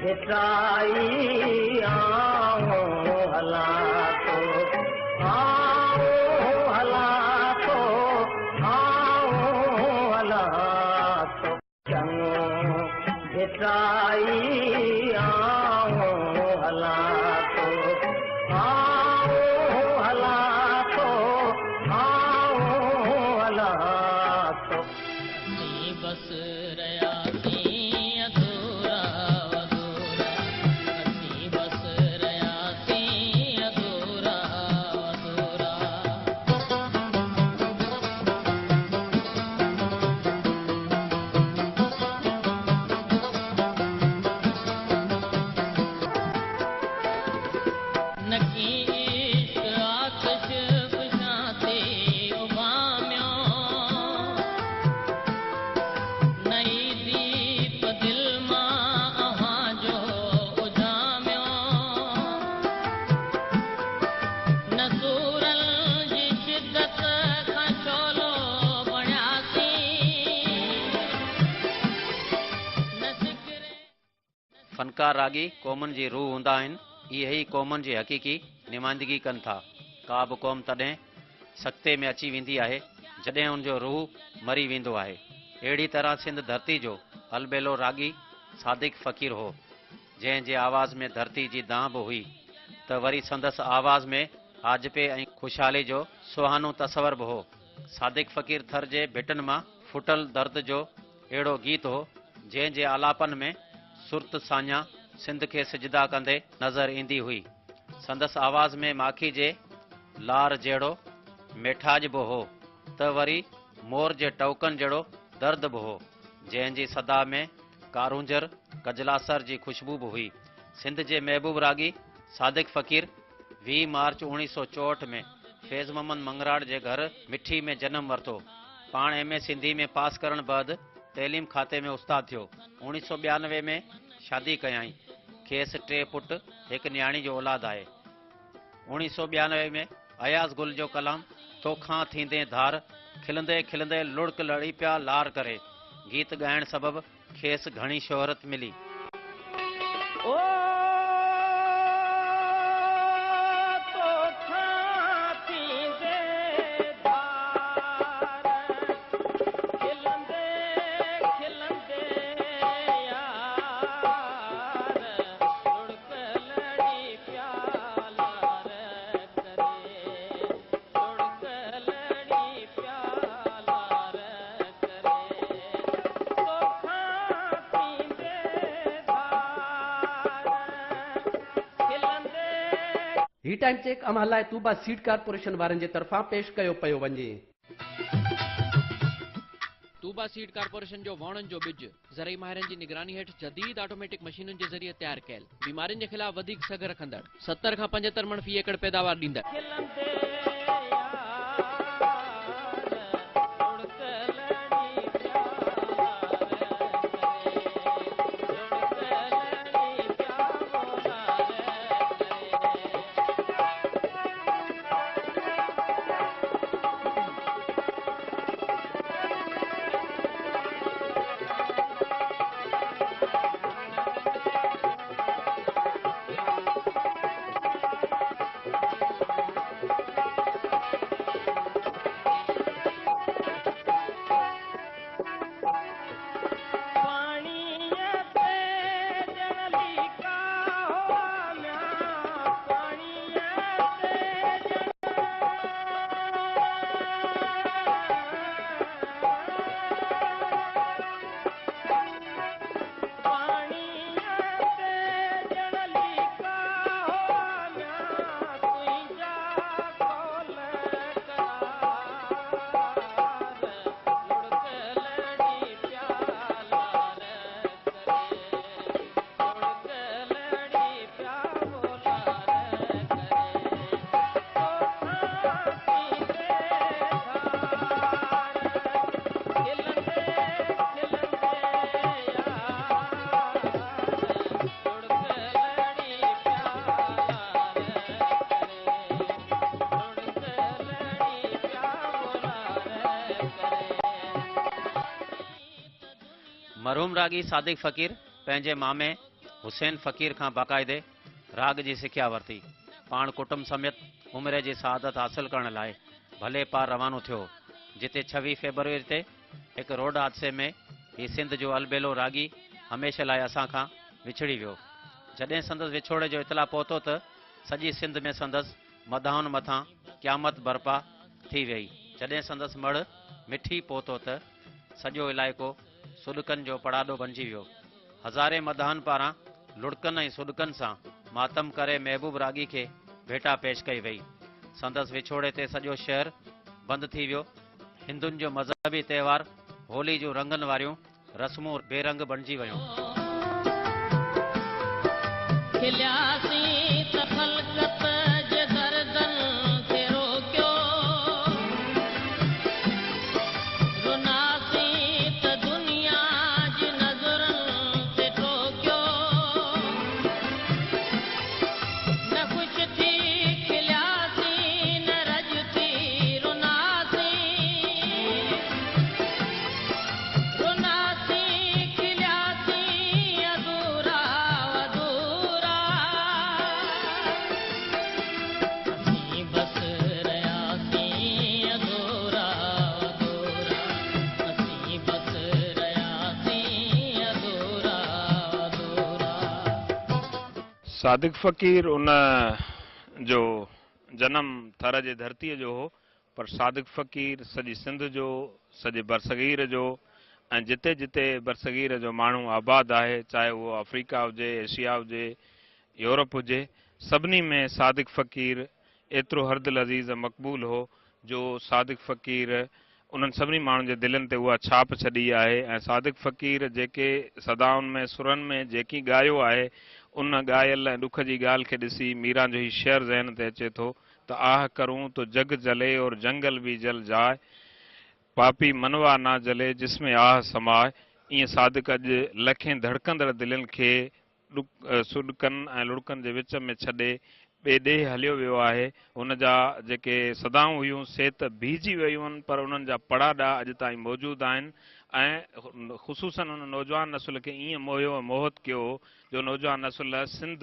भिटाई आओ हला तो आओ हला तो आओ हला तो चंगो भिटाई आओ हला तो आओ हला तो आओ हला तो बस रया अधूरा अधूरा असी बस रया अधूरा अधूरा नकी इश्क आतिश बुझाते उभाम्यो नई दीप दिल मां अहां जो उजाम्यो नसूरल जी शिद्दत खां चोलो बणियासी न सिकरे फनकार रागी क़ौमुनि जी रूह हूंदा आहिनि। इहे ई क़ौमुनि जी हक़ीक़ी नुमाइंदगी कनि था। का बि क़ौम तॾहिं सख़्ते में अची वेंदी आहे जॾहिं उनजो रूह मरी वेंदो आहे। अहिड़ी तरह सिंध धरती जो अलबेलो रागी सादिक फ़क़ीर हो, जंहिं जे आवाज़ में धरती जी दां बि हुई त वरी संदसि आवाज़ में आजपे ऐं ख़ुशहाली जो सुहानो तसवर बि हो। सादिक फ़क़ीर थर जे भिटनि मां फुटल दर्द जो अहिड़ो गीत हो जंहिं जे आलापन में सुरत साञा सिंध खे सिजदा कंदे नज़र ईंदी हुई। संदसि आवाज़ में माखी जे लार जहिड़ो मेठाज बि हो त वरी मोर जे टवकनि जहिड़ो दर्द बि हो, जंहिं जी सदा में कारूंजर कजलासर जी खुशबू बि हुई। सिंध जे महबूब रागी सादिक फ़क़ीर 20 मार्च 1964 में फैज़ मोहम्मद मंगराड़ जे घर मिठी में जन्म वरितो। पाण एम.ए. सिंधी में पास करण बैदि तइलीम खाते में उस्ताद थियो। 1992 में शादी कयाई। खेसि 3 पुट हिकु न्याणी जो औलाद आहे। 1992 में अयाज़ गुल जो कलाम तोखां थींदे धार खिलंदे खिलंदे लुड़क लड़ी पिया लार करे गीत ॻाइण सबबि खेसि घणी शोहरत मिली। ओ तोखां थींदे धार खिलंदे खिलंदे यार लुड़क लड़ी पिया लार करे लुड़क लड़ी पिया लार करे तोखां थींदे धार खिलंदे। ही टाइम चेक अमां लाइ तूबा सीड कारपोरेशन वारनि जे तरफ़ां पेश कयो पियो वञे। तूबा सीड कारपोरेशन जो वणनि जो बिज ज़रई माहिरनि जी निगरानी हेठि जदीद ऑटोमेटिक मशीनुनि जे ज़रिए तयारु कयल, बीमारियुनि जे ख़िलाफ़ वधीक सघ रखंदड़, 70 खां 75 मण फ़ी एकड़ पैदावार ॾींदड़। खिलंदे यार लुड़क लड़ी पिया लार करे लुड़क लड़ी पिया बोलार मरहूम रागी सादिक फ़क़ीर पंहिंजे मामे हुसैन फ़क़ीर खां बाक़ाइदे राग जी सिख्या वरिती। पाण कुटुंब समेत उमिरि जी सआदत हासिल करण लाइ भले पार रवानो थियो, जिते 26 फरवरी ते हिकु रोड हादसे में ही सिंध जो अलबेलो रागी हमेशह लाइ असां खां विछड़ी वियो। जॾहिं संदसि विछोड़े जो इतला पहुतो त सॼी सिंध में संदसि मदाहुनि मथां क़यामत बर्पा थी वई। जॾहिं संदसि मड़ मिठी पहुतो त सॼो इलाइक़ो सुॾकनि जो पड़ाॾो बणिजी वियो। हज़ारे मदाहनि पारां लुड़कनि ऐं सुॾकनि सां मातम करे महबूब रागी खे भेटा पेश कई वई। संदसि विछोड़े ते सॼो शहर बंदि थी वियो। हिंदुनि जो मज़हबी त्योहार होली जूं रंगनि वारियूं रस्मूं बेरंग बणिजी वियूं। खिलियासीं त ख़लक़त जे दर्दन खे रोकियो, रुनासीं त दुनिया जी नज़रनि ते टोकियो, न ख़ुशि थी खिलियासीं न रज थी रुनासीं, रुनासीं खिलियासीं अधूरा अधूरा, असीं बसि रहियासीं अधूरा अधूरा, असीं बसि रहियासीं अधूरा अधूरा। सादिक फ़क़ीर उन जो जनम थर जे धरतीअ जो हो, पर सादिक फ़क़ीर सॼी सिंध जो, सॼे बरसगीर जो ऐं जिते जिते बरसगीर जो माण्हू आबाद आहे, चाहे उहो अफ्रीका हुजे, एशिया हुजे, यूरोप हुजे, सभिनी में सादिक फ़क़ीर एतिरो हरदिल अज़ीज़ मक़बूल हो जो सादिक फ़क़ीर उन्हनि सभिनी माण्हुनि जे दिलनि ते उहा छाप छॾी आहे। ऐं सादिक फ़क़ीर जेके सदाउनि में सुरनि में जेकी ॻायो आहे, उन ॻायल ऐं ॾुख जी ॻाल्हि खे ॾिसी मीरा जो ही शेर ज़हन ते अचे थो त आह करूं तो जग जले और जंगल भी जल जाए, पापी मनवा ना जले जिसमें आह समाए। ईअं सादिक अॼु लखें धड़कंदड़ दिलनि खे सुॾकनि ऐं लुड़कनि जे विच में छॾे ॿिए ॾे हलियो वियो आहे। हुन जा जेके सदाऊं हुयूं से त बीहजी वियूं आहिनि, पर उन्हनि जा पड़ाॾा अॼु ताईं मौजूदु आहिनि ऐं ख़ुसूसन उन नौजवान नसुल खे ईअं मोहियो मोहित कयो जो नौजवान नसुल सिंध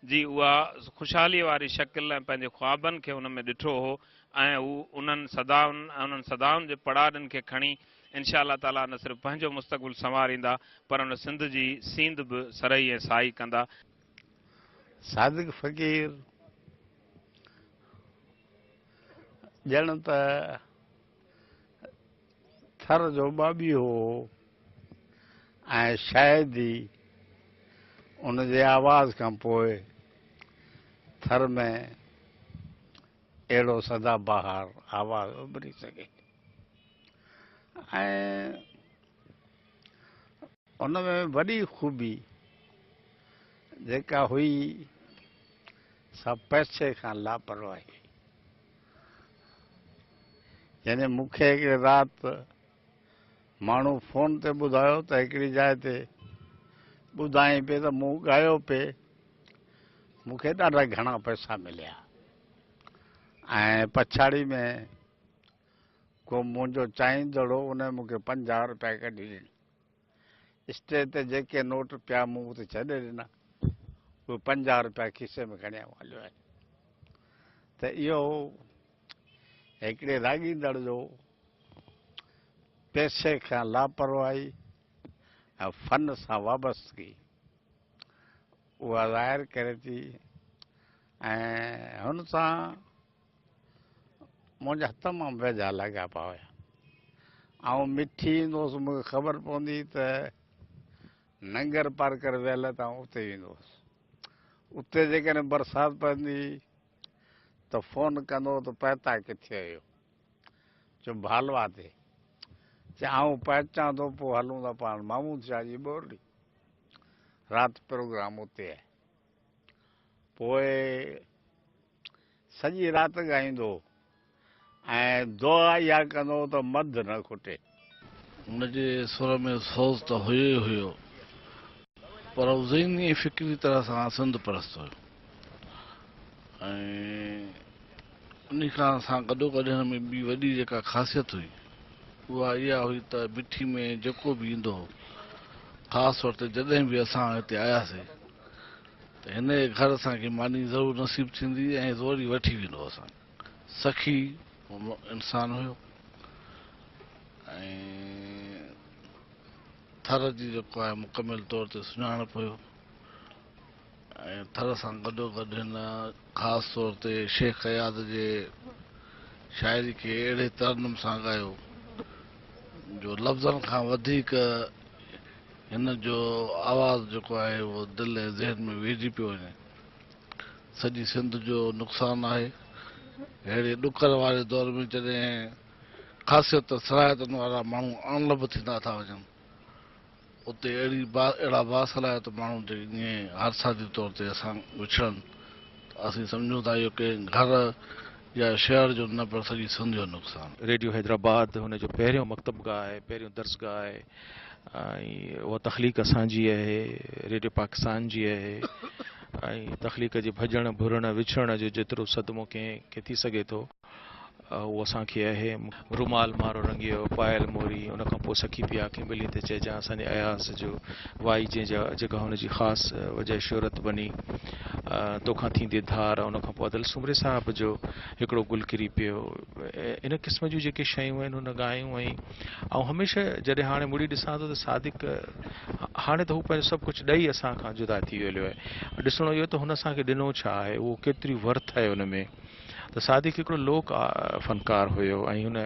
जी उहा ख़ुशहालीअ वारी शकिल ऐं पंहिंजे ख्वाबनि खे हुन में ॾिठो हो ऐं हू उन्हनि सदाउनि जे पड़ाॾनि खे खणी इंशा अल्लाह ताला न सिर्फ़ु पंहिंजो मुस्तक़बिल संवारींदा, पर उन सिंध जी सींद बि सरई ऐं साई कंदा। सादिक फ़क़ीर ॼण त थर जो बाबी हो ऐं शायदि ई उनजे आवाज़ खां पोइ थर में अहिड़ो सदाबहार आवाज़ उभरी सघे। ऐं उन में वॾी ख़ूबी जेका हुई सा पैसे खां लापरवाही। यानी मूंखे हिकिड़ी राति माण्हू फ़ोन ते ॿुधायो त हिकिड़ी जाइ ते ॿुधाई पिए त मूं ॻायो पिए, मूंखे ॾाढा घणा पैसा मिलिया ऐं पछाड़ी में को मुंहिंजो चाहींदड़ो उन मूंखे 50 रुपया कढी ॾिना। स्टेज ते जेके नोट पिया मूं उते छॾे ॾिना, उहे 50 रुपया खीसे में खणी हलियो आहे। त इहो हिकिड़े राॻींदड़ जो पैसे खां लापरवाही ऐं फन सां वाबस्तगी उहा ज़ाहिर करे थी। ऐं हुन सां मुंहिंजा तमामु वेझा लॻा पिया हुया। ऐं मिठी ईंदो हुउसि, मूंखे ख़बर पवंदी त नंगर पार करे वियल त उते वेंदो हुउसि। उते जेकॾहिं बरसाति पवंदी त फ़ोन कंदो त पहुता किथे आहियो, जो भालवा ते चए आऊं पहुचां थो, पोइ हलूं था पाण महमूद शाह जी ॿोरड़ी, राति प्रोग्राम उते आहे। पोइ सॼी राति ॻाईंदो ऐं दुआ इहा कंदो त मध न खुटे। उनजे सुर में सोज़ त हुयो ई हुयो, पर हू ज़हनी फ़िक्री तरह सां सिंध परस्त हुयो। ऐं उन खां सां गॾोगॾु हिन में ॿी वॾी जेका ख़ासियत हुई उहा इहा हुई त मिठी में जेको बि ईंदो हो, ख़ासि तौर ते जॾहिं बि असां हिते आयासीं त हिन घर असांखे मानी ज़रूरु नसीब थींदी ऐं वरी वठी वेंदो असां। सखी इंसान हुयो ऐं थर जी जेको आहे मुकमिल तौर ते सुञाणप हुयो ऐं थर सां गॾोगॾु हिन ख़ासि तौर ते शेख अयाद जे शाइरी खे अहिड़े तरनम सां ॻायो जो लफ़्ज़नि खां वधीक हिन जो आवाज़ जेको आहे उहो दिलि ऐं ज़हन में वेहिजी पियो वञे। सॼी सिंध जो नुक़सानु आहे अहिड़े ॾुकर वारे दौर में जॾहिं ख़ासियत सलाहियतनि वारा माण्हू अणलभ थींदा था वञनि, उते अहिड़ा बासलाहियत माण्हू जेके ईअं हादसाती तौर ते असां विछड़नि त असीं सम्झूं था इहो कंहिं घर या शहर जो न पर सॼी सिंध जो नुक़सानु। रेडियो हैदराबाद हुनजो पहिरियों मकतबगाह आहे, पहिरियों दर्सगाह आहे ऐं उहा तख़लीक़ असांजी आहे, रेडियो पाकिस्तान जी आहे ऐं तख़लीक़ जे भॼण भुरण विछड़ण जो जेतिरो सदमो कंहिंखे थी सघे थो उहो असांखे आहे। रुमाल मारो रंगियो पायल मोरी, उन खां पोइ सखी पिया खिंबली ते चइजां असांजे अयास जो वाई जंहिंजा जेका हुनजी ख़ासि वजह शोहरत बनी तोखां थींदी धार, उन खां पोइ अदल सुमरे साहिब जो हिकिड़ो गुल किरी पियो। इन क़िस्म जूं जेके शयूं आहिनि हुन ॻायूं ऐं हमेशह जॾहिं हाणे मुड़ी ॾिसां थो त सादिक हाणे त हू पंहिंजो सभु कुझु ॾेई असांखां जुदा थी वियो आहे। ॾिसणो इहो त हुन असांखे ॾिनो छा आहे, उहो केतिरी वर्थ आहे हुन में। त सादिक हिकिड़ो लोक फ़नकार हुयो ऐं हुन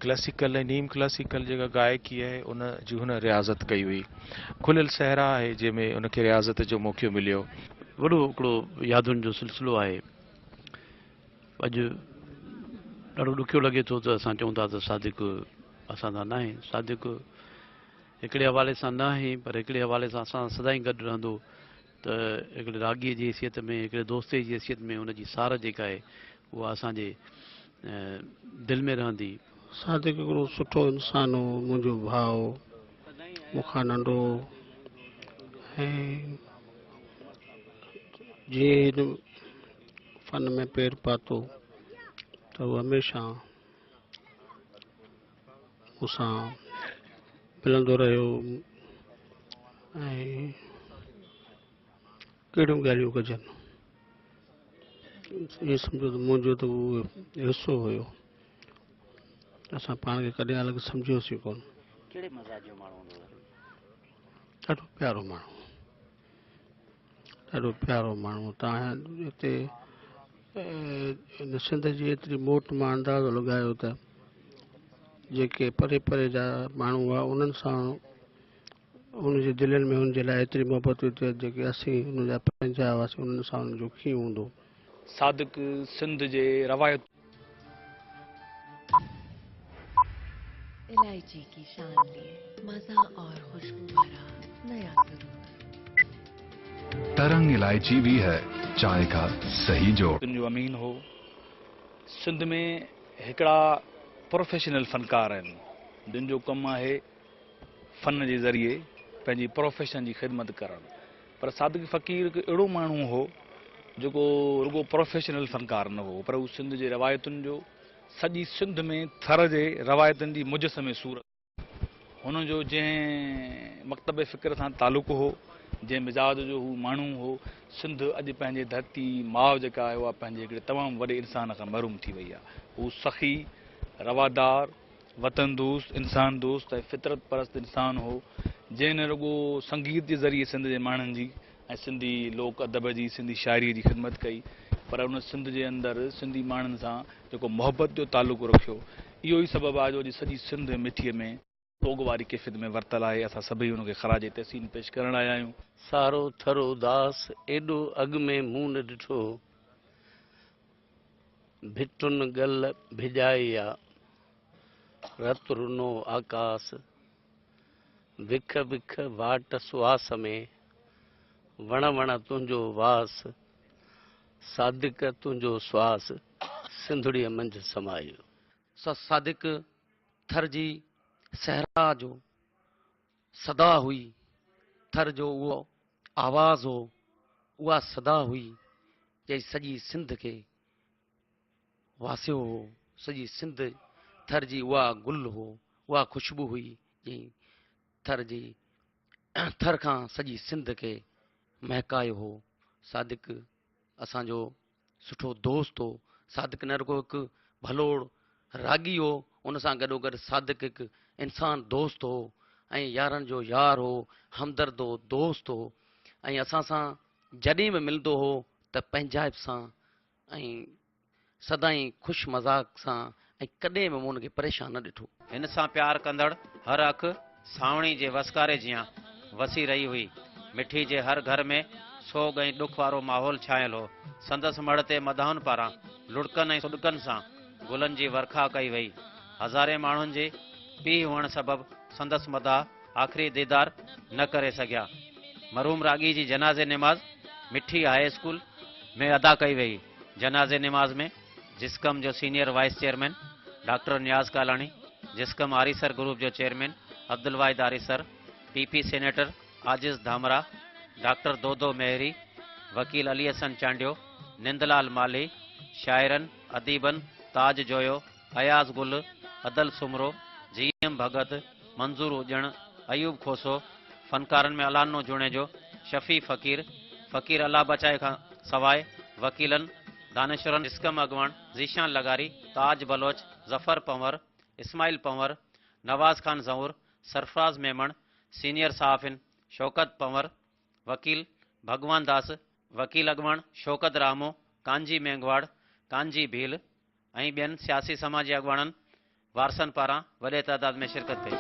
क्लासिकल ऐं नीम क्लासिकल जेका गायकी आहे उन जी हुन रियाज़त कई हुई। खुलियल सहरा आहे जंहिंमें उनखे रियाज़त जो मौक़ो मिलियो। वॾो हिकिड़ो यादुनि जो सिलसिलो आहे। अॼु ॾाढो ॾुखियो लॻे थो त असां चऊं था त सादिक असां सां न आहे। सादिक हिकिड़े हवाले सां न आहे, पर हिकिड़े हवाले सां असां सदाईं गॾु रहंदो त हिकिड़े रागीअ जी हैसियत में, हिकिड़े दोस्ते जी हैसियत में हुनजी सार जेका आहे उहा असांजे दिलि में रहंदी। सादिक हिकिड़ो सुठो इंसान हो, मुंहिंजो भाउ, मूंखां नंढो, ऐं जीअं हिन फन में पेर पातो त उहो हमेशह मूंसां मिलंदो रहियो ऐं कहिड़ियूं ॻाल्हियूं कजनि इहो सम्झो त मुंहिंजो त उहो हिसो हुयो। असां पाण खे कॾहिं अलॻि सम्झियोसीं कोन। कहिड़े मज़ाज जो माण्हू हूंदो? ॾाढो प्यारो माण्हू, ॾाढो प्यारो माण्हू। तव्हां हिते हिन सिंध जी एतिरी मोट मां अंदाज़ो लॻायो त जेके परे परे जा माण्हू हुआ उन्हनि सां उनजे दिलनि में हुनजे लाइ एतिरी मोहबत हुई त जेके असीं हुनजा पंहिंजा हुआसीं उन्हनि सां हुनजो कीअं हूंदो। सादिक सिंध जे रवायत इलायची की शान लिए मजा और खुशबू भरा नया सुरूर। तरंग इलायची भी है चाय का सही जोड़। जो अमीन हो। सिंध में हिकिड़ा प्रोफेशनल फनकार आहिनि जिन जो कमु आहे फन जे ज़रिए पंहिंजी प्रोफेशन जी ख़िदमत करणु। पर सादिक फ़कीर हिकु अहिड़ो माण्हू हो जेको रुगो प्रोफेशनल फनकार न हो, पर हू सिंध जे रवायतुनि जो सॼी सिंध में थर जे रवायतुनि जी मुजसमे सूरत हुनजो जंहिं मकतब फ़िक्र सां तालुक़ु हो, जंहिं मिज़ाज जो हू माण्हू हो, सिंध अॼु पंहिंजे धरती माउ जेका आहे उहा पंहिंजे हिकिड़े तमामु वॾे इंसान खां महरूम थी वई आहे। हू सखी, रवादार, वतन दोस्त, इंसान दोस्त ऐं फितरत परस्त इंसान हो जंहिं न रुगो संगीत जे ज़रिए सिंध जे माण्हुनि जी ऐं सिंधी लोक अदब जी, सिंधी शाइरीअ जी ख़िदमत कई, पर उन सिंध जे अंदरि सिंधी माण्हुनि सां जेको मोहबत जो तालुक़ु रखियो, इहो ई सबबु आहे जो अॼु सॼी सिंध मिठीअ में तोग वारी कैफ़ियत में वरितल आहे। असां सभई हुनखे ख़राज तहसीन पेश करण आया आहियूं। सारो थरो दास एॾो अॻु में मूं न ॾिठो, भिटुनि गल भिॼाया रत रुनो आकाश, भिख भिख वाट सुहास में वण वण तुंहिंजो वास, सादिक तुंहिंजो श्वास सिंधड़ीअ मंझि समायो। सादिक थर जी सहरा जो सदा हुई, थर जो उहो आवाज़ हो, उहा सदा हुई जंहिं सॼी सिंध खे वासियो हो। सॼी सिंध थर जी उहा गुल हो, उहा ख़ुशबू हुई जंहिं थर खां सॼी सिंध खे महकायो हो। सादिक असांजो सुठो दोस्त हो। सादिक न रुगो हिकु भलोड़ रागी हो, उन सां गॾोगॾु सादिक हिकु इंसान दोस्त हो ऐं यारनि जो यार हो, हमदर्द हो, दोस्त हो। ऐं असां सां जॾहिं बि मिलंदो हो त पंहिंजाइप सां ऐं सदाई ख़ुशि मज़ाक सां, ऐं कॾहिं बि मूं हुनखे परेशान न ॾिठो। हिन सां प्यार कंदड़ हर अखि सावणी जे वसकारे जियां वसी रही हुई। मिठी जे हर घर में सोग ऐं ॾुख वारो माहौल छायल हो। संदसि मड़ ते मदाहुनि पारां लुड़कनि ऐं सुॾकनि सां गुलनि जी वर्खा कई वई। हज़ारे माण्हुनि जे पीउ हुअण सबबि संदसि मदाह आख़िरी दीदार न करे सघिया। मरहूम रागी जी जनाज़े निमाज़ मिठी हाई स्कूल में अदा कई वई। जनाज़े निमाज़ में जिस्कम जो सीनियर वाइस चेयरमैन डॉक्टर नियाज़ कालानी, जिस्कम आरीसर ग्रुप जो चेयरमैन अब्दुल वाहिद आरीसर, पीपी सेनेटर आजिज़ धामरा, डॉक्टर दोदो मेहरी, वकील अली हसन चांडियो, निंदलाल माली, शाइरन अदीबन ताज जोयो, अयाज गुल, अदल सुमरो, जीएम भगत, मंजूर उजण, अयूब खोसो, फनकारनि में अलानो जुणेजो, शफ़ी फ़कीर, फ़कीर अल्लाह बचाए खां सवाइ वकीलनि दानिशरन जिस्कम अगवान, ज़ीशान लगारी, ताज बलोच, जफ़र पंवर, इस्माइल पंवर, नवाज खान ज़हूर, सरफराज मेमण, सीनियर सहाफ़िन शौकत पंवर, वकील भगवान दास, वकील अगवान शौकत रामो, कांजी मेंगवाड़, कांजी भील ऐं ॿियनि सियासी समाजी अगवाननि वारसनि पारां वॾे तइदाद में शिरकत कई।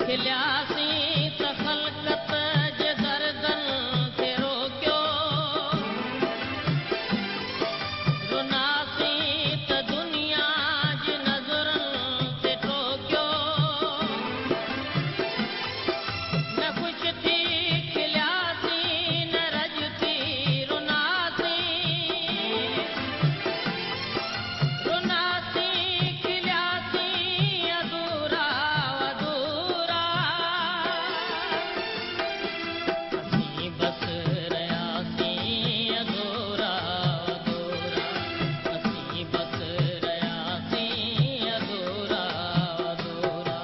खिलियासीं त ख़ल्क़त जे गर्दन खे रोकियो, रुनासीं त दुनिया जी नज़रनि ते टोकियो, न ख़ुशि थी खिलियासीं न रज थी रुनासीं, रुनासीं खिलियासीं अधूरा अधूरा, असीं बसि रहियासीं अधूरा अधूरा, असीं बसि रहियासीं अधूरा अधूरा।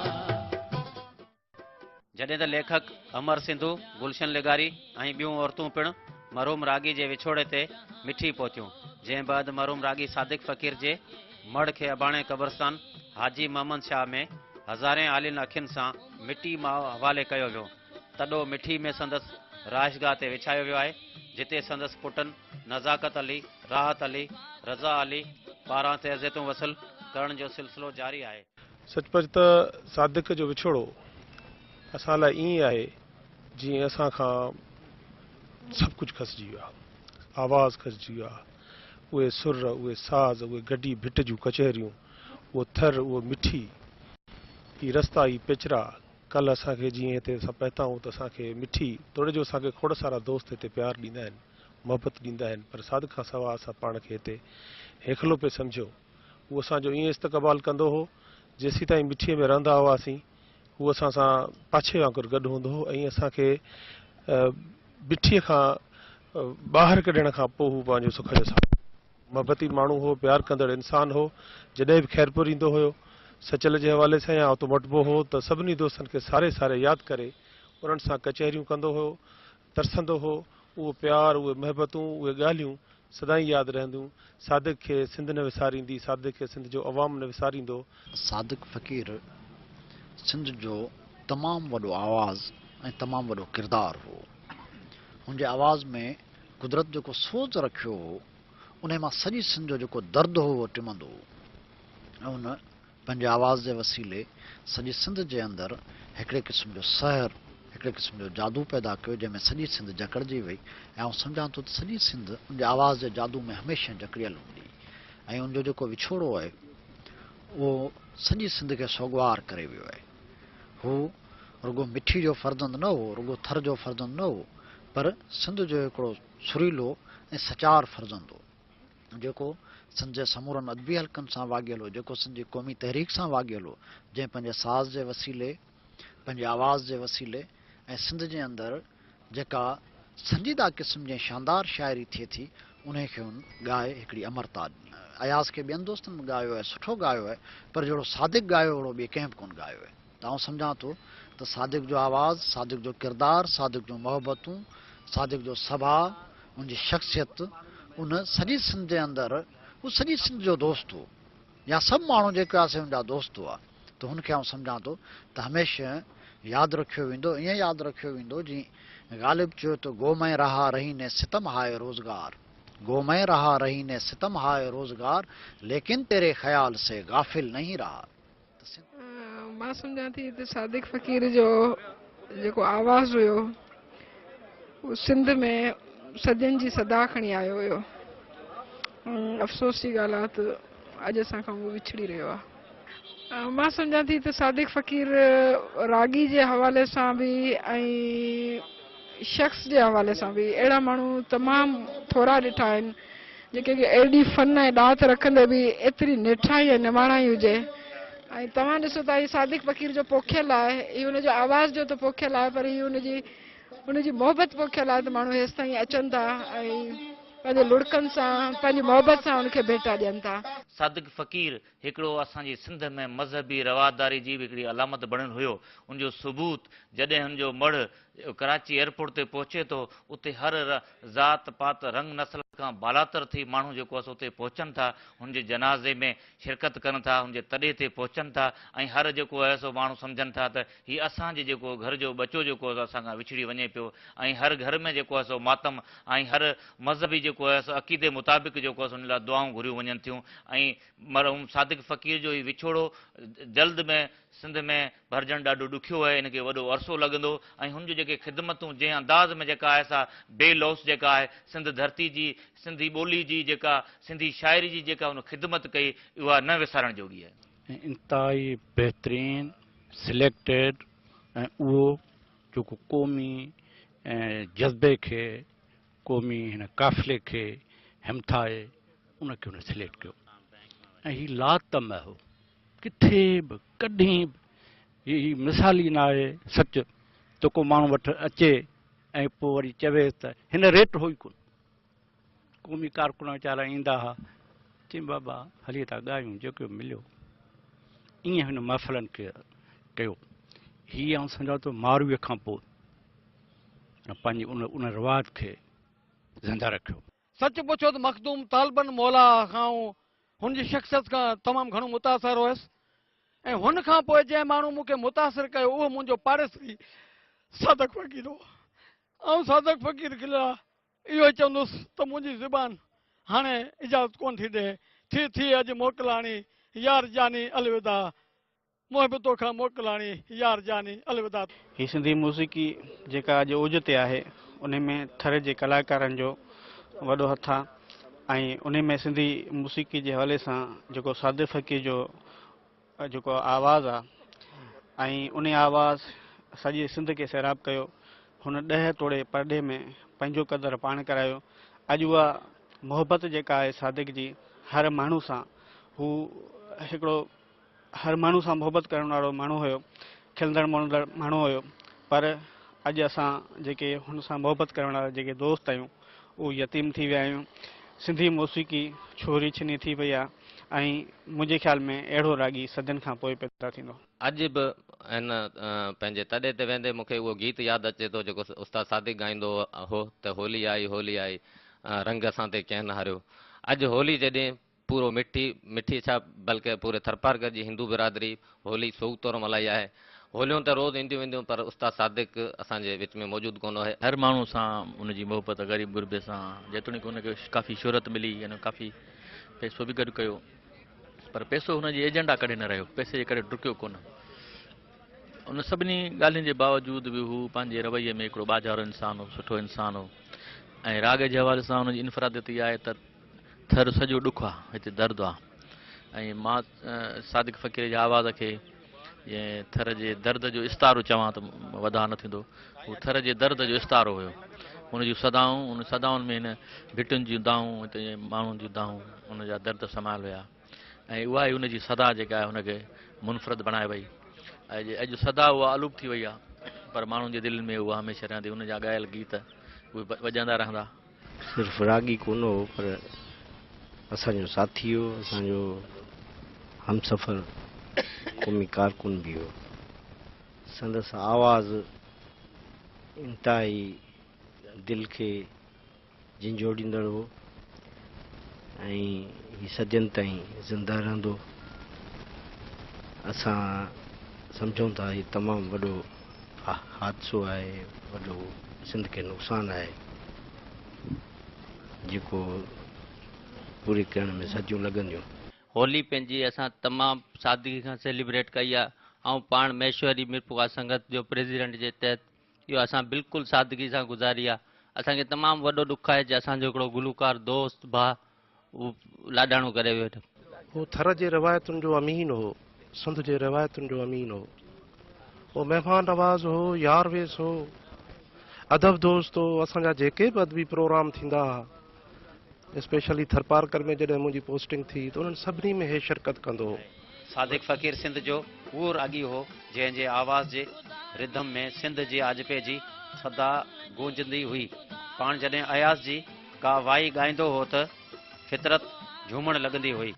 जॾहिं त लेखक अमर सिंधु, गुलशन लिगारी ऐं ॿियूं औरतूं पिणु मरहूम रागी जे विछोड़े ते मिठी पहुतियूं, जंहिं बैदि मरहूम रागी सादिक फ़कीर जे मढ़ खे अबाणे कब्रस्तान हाजी मोहम्मद शाह में हज़ारे आलिन अखियुनि सां मिटी मां हवाले कयो वियो। तॾो मिठी में संदसि राशगाह ते विछायो वियो आहे, जिते संदसि पुटनि नज़ाकत अली, राहत अली, रज़ा अली पारां तहज़ियतूं वसूल करण जो सिलसिलो जारी आहे। सचपच त सादिक जो विछोड़ो असां लाइ ईअं आहे जीअं असां खां सभु कुझु खसिजी वियो आहे। आवाज़ खसिजी वियो आहे, उहे सुर, उहे साज़, उहे गडी भिट जूं कचहरियूं, उहो थर, उहो मिठी, ही रस्ता, ही पिचरा। कल्ह असांखे जीअं हिते असां पहुता आहियूं त असांखे मिठी तोड़े जो असांखे खोड़ सारा दोस्त हिते प्यार ॾींदा आहिनि, मोहबत ॾींदा आहिनि, पर सादिक खां सवाइ असां पाण खे हिते हेखलो पे सम्झो। उहो असांजो ईअं इस्तक़बाल कंदो हो, जेसीं ताईं मिठीअ में रहंदा हुआसीं उहो असां सां पाछे वांगुरु गॾु हूंदो हो, ऐं असांखे मिठीअ खां ॿाहिरि कढण खां पोइ हू पंहिंजो सुख जो साथ मोहबती माण्हू हो, प्यार कंदड़ इंसान हो। जॾहिं बि ख़ैरपुर ईंदो हुयो, सचल जे हवाले सां या तो मटबो हो त सभिनी दोस्तनि खे सारे सारे यादि करे उन्हनि सां कचहरियूं कंदो हो, तरसंदो हो। उहो प्यार, उहे मोहबतूं, उहे ॻाल्हियूं सदाई यादि रहंदियूं। सादिक खे सिंध न विसारींदी, सादिक खे सिंध जो अवाम न विसारींदो। सादिक फ़कीर सिंध जो तमामु वॾो आवाज़ ऐं तमामु वॾो किरदारु हो। हुनजे आवाज़ में कुदरत जेको सोच रखियो हो, उन मां सॼी सिंध जो जेको दर्द हो उहो टिमंदो हो, ऐं उन पंहिंजे आवाज़ जे वसीले सॼी सिंध जे अंदरि हिकिड़े क़िस्म जो सहर, हिकिड़े क़िस्म जो जादू पैदा कयो, जंहिंमें सॼी सिंध जकड़जी वई। ऐं आउं सम्झां थो त सॼी सिंध उनजे आवाज़ जे जादू में हमेशह जकड़ियल हूंदी, ऐं उनजो जेको विछोड़ो आहे उहो सॼी सिंध खे सोगवार करे वियो आहे। हू रुगो मिठी जो फर्ज़ंद न हो, रुगो थर जो फर्ज़ंद न हो, पर सिंध जो हिकिड़ो सुरीलो ऐं सचार फर्ज़ंद हो, जेको सिंध जे समूरनि अदबी हल्कनि सां वाॻियल हो, जेको सिंध जी क़ौमी तहरीक सां वाॻियल हो, जंहिं पंहिंजे साज़ जे वसीले, पंहिंजे आवाज़ जे वसीले ऐं सिंध जे अंदरि जेका संजीदा क़िस्म जी शानदार शाइरी थिए थी, उन खे हुन ॻाए हिकिड़ी अमरता ॾिनी। अयाज़ खे ॿियनि दोस्तनि बि ॻायो आहे, सुठो ॻायो आहे, पर जहिड़ो सादिक ॻायो अहिड़ो ॿिए कंहिं बि कोन ॻायो आहे। त आउं सम्झां थो त सादिक जो आवाज़, सादिक जो किरदारु, सादिक जूं मोहबतूं सादिक जो स्वभाव, उनजी शख़्सियत, उन सॼी सिंध जे अंदरि उहो सॼी सिंध जो दोस्त हो, या सभु माण्हू जेके हुआसीं उनजा दोस्त हुआ। त हुनखे आउं सम्झां थो त हमेशह यादि रखियो वेंदो, ईअं यादि रखियो वेंदो जीअं ग़ालिब चयो त गो में रहा रही ने सितम हाय रोज़गार, गो में रहा रही ने सितम हाय रोज़गार, लेकिन तेरे ख़्याल से गाफिल नहीं रहा। मां सम्झां थी त सादिक फ़क़ीर जो जेको आवाज़ हुयो उहो सिंध में सदियुनि जी सदा खणी आयो हुयो। अफ़सोस जी ॻाल्हि आहे त अॼु असां खां उहो विछड़ी रहियो आहे। मां सम्झां थी त सादिक फ़क़ीर रागी जे हवाले सां बि ऐं शख़्स जे हवाले सां बि अहिड़ा माण्हू तमामु थोरा ॾिठा आहिनि जेके एॾी फन ऐं ॾात रखंदे बि एतिरी निठाई ऐं निमाणाई हुजे। ऐं तव्हां ॾिसो था हीउ सादिक फ़क़ीर जो पोखियल आहे, हीउ हुनजो आवाज़ जो त पोखियल आहे, पर हीउ हुनजी मोहबत पोखियल आहे त माण्हू हेसि ताईं अचनि था ऐं पंहिंजे लुड़कनि सां पंहिंजी मोहबत सां हुनखे भेटा ॾियनि था। सादिक फ़क़ीर हिकिड़ो असांजी सिंध में मज़हबी रवादारी जी बि हिकिड़ी अलामत बणियल हुयो। उनजो सबूत जॾहिं हुनजो मढ़ कराची एयरपोर्ट ते पहुचे थो, उते हर ज़ात पात रंग नस्ल खां बालातर थी माण्हू जेको आहे उते पहुचनि था, हुनजे जनाज़े में शिरकत कनि था, हुनजे तॾे ते पहुचनि था ऐं हर जेको आहे सो माण्हू सम्झनि था त हीउ असांजे जेको घर जो बचो जेको आहे असां खां विछड़ी वञे पियो ऐं हर घर में जेको आहे सो मातम ऐं हर मज़हबी जेको आहे सो अक़ीदे मुताबिक़ जेको आहे हुन लाइ दुआऊं घुरियूं वञनि थियूं ऐं मरहूम सादिक फ़क़ीर जो हीउ विछोड़ो जल्द में सिंध में भरजण ॾाढो ॾुखियो आहे, इनखे वॾो अरसो लॻंदो ऐं हुनजूं जेके ख़िदमतूं जंहिं अंदाज़ में जेका आहे सा बेलौस जेका आहे सिंध धरती जी, सिंधी ॿोली जी जेका सिंधी शाइरी जी जेका हुन ख़िदमत कई उहा न विसारण जोगी आहे। इंतहाई बहितरीन सिलेक्टेड ऐं उहो जेको क़ौमी जज़्बे खे, क़ौमी हिन काफ़िले खे हिमथाए उनखे हुन सिलेक्ट कयो ऐं हीउ लातम हो, किथे बि कॾहिं बि हीउ मिसाली न आहे सच त को माण्हू वटि अचे ऐं पोइ वरी चवे त हिन रेट हो ई कोन। क़ौमी कारकुन वीचारा ईंदा हुआ, चई बाबा हली था ॻायूं जेको मिलियो, ईअं हिन महफ़िलनि खे कयो। हीअ आउं सम्झां थो मारवीअ खां पोइ पंहिंजी उन रिवाज खे ज़िंदा रखियो। सच पुछो त मखदूम तालबन मौला खां हुनजी शख़्सियत खां तमामु घणो मुतासिर हुयसि ऐं हुन खां पोइ जंहिं माण्हू मूंखे मुतासिर कयो उहो मुंहिंजो पाड़ेसी सादिक फ़क़ीर हो। ऐं सादिक फ़क़ीर खे इहो ई चवंदुसि त मुंहिंजी ज़ुबान हाणे इजाज़त कोन थी ॾे, थी अॼु मोकिलाणी यार जानी अलविदा, मोहबतो खां मोकिलाणी यार जानी अलविदा। हीअ सिंधी मौसीक़ी जेका अॼु ओज ते आहे उन में थर जे कलाकारनि जो वॾो हथु आहे ऐं उन में सिंधी मौसीक़ी जे हवाले सां जेको सादिक फ़क़ीर जो जेको आवाज़ु आहे ऐं उन आवाज़ सॼे सिंध खे सैराब कयो। हुन 10 तोड़े परॾे में पंहिंजो क़दुरु पाण करायो। अॼु उहा मोहबत जेका आहे सादिक जी हर माण्हू सां, हू हिकिड़ो हर माण्हू सां मोहबत करण वारो माण्हू हुयो, खिलंदड़ मोड़ंदड़ माण्हू हुयो, पर अॼु असां जेके हुन सां मोहबत करण वारा जेके दोस्त आहियूं उहो यतीम थी विया आहियूं। सिंधी मौसीक़ी छोरी छिनी थी वई आहे ऐं मुंहिंजे ख़्याल में अहिड़ो रागी सदियुनि खां पोइ पैदा थींदो। अॼु बि हिन पंहिंजे तॾे ते वेंदे मूंखे उहो गीत यादि अचे थो जेको उस्ताद सादिक ॻाईंदो हो त होली आई रंग सां ते चैन हारियो। अॼु होली जॾहिं पूरो मिठी छा बल्कि पूरे थरपारकर जी हिंदू बिरादरी होली सोग तौर मल्हाई आहे। होलियूं त रोज़ ईंदियूं वेंदियूं पर उस्ताद सादिक असांजे विच में मौजूदु कोन आहे। हर माण्हू सां उनजी मोहबत ग़रीब गुरबे सां, जेतोणीकि उनखे काफ़ी शोहरत मिली, यानी काफ़ी पैसो बि गॾु कयो, पर पैसो हुनजी एजेंडा कॾहिं न रहियो, पैसे जे करे डुकियो कोन। उन सभिनी ॻाल्हियुनि जे बावजूदि बि हू पंहिंजे रवैये में हिकिड़ो बाज़ारो इंसान हो, सुठो इंसान हो ऐं राग जे हवाले सां हुनजी इनफ़रादियत इहा आहे त थर सॼो ॾुख आहे, हिते दर्द आहे ऐं मां सादिक फ़क़ीर जे आवाज़ खे जीअं थर जे दर्द जो इस्तारो चवां त वधा न थींदो। हू थर जे दर्द जो इस्तारो हुयो। हुन जूं सदाऊं, उन सदाउनि में हिन भिटुनि जूं दाऊं, हिते माण्हुनि जूं दाऊं, हुनजा दर्द संभाल हुया ऐं उहा ई हुनजी सदा जेका आहे हुनखे मुनफ़रद बणाए वई। अॼु सदा उहा अलूप थी वई आहे, पर माण्हुनि जे दिलि में उहा हमेशह रहंदी। हुनजा ॻायल गीत उहे वॼंदा रहंदा। सिर्फ़ु रागी कोन हो पर असांजो साथी हो, असांजो हमसफ़र क़ौमी कारकुन बि हो। संदसि आवाज़ इंतहाई दिल खे झिंझोड़ींदड़ हो ऐं हीउ सदियनि ताईं ज़िंदा रहंदो। असां सम्झूं था हीउ तमामु वॾो हादसो आहे, वॾो सिंध खे नुक़सानु आहे जेको पूरी करण में सदियूं लॻंदियूं। होली पंहिंजी असां तमामु सादगी खां सेलिब्रेट कई आहे ऐं पाण महेश्वरी मिरपुआ संगत जो प्रेसिडेंट जे तहत इहो असां बिल्कुलु सादगी सां गुज़ारी आहे। असांखे तमामु वॾो ॾुख आहे जो असांजो हिकिड़ो गुलूकार दोस्त भाउ उहो लाॾाणो करे वेठो। वो थर जे रवायतुनि जो अमीन हो, सिंध जे रवायतुनि जो अमीन हो, वो महिमान नवाज़ हो, यार वेस हो, अदब दोस्त हो। असांजा जेके बि अदबी प्रोग्राम थींदा हुआ, स्पेशली थरपारकर में जॾहिं मुंहिंजी पोस्टिंग थी त उन्हनि सभिनी में हे शिरकत कंदो हो। सादिक फ़कीर सिंध जो उहो रागी हो जंहिंजे आवाज़ जे रिदम में सिंध जी आजपे जी सदा गूंजंदी हुई। पाण जॾहिं अयाज़ जी का वाई ॻाईंदो हो त फितरत झूमण लॻंदी हुई।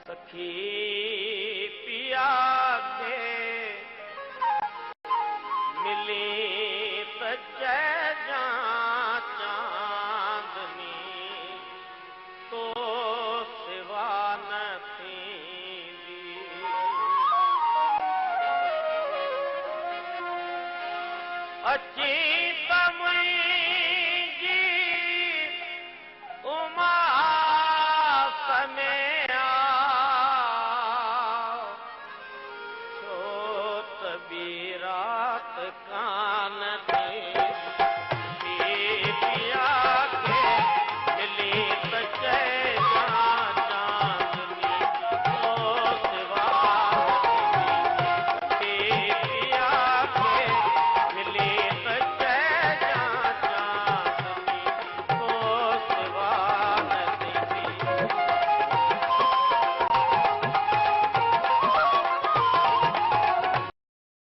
सखी पिया के मिली त चइजां चांदनी तो सिवा न थींदी। अची त मुंहिंजी उमा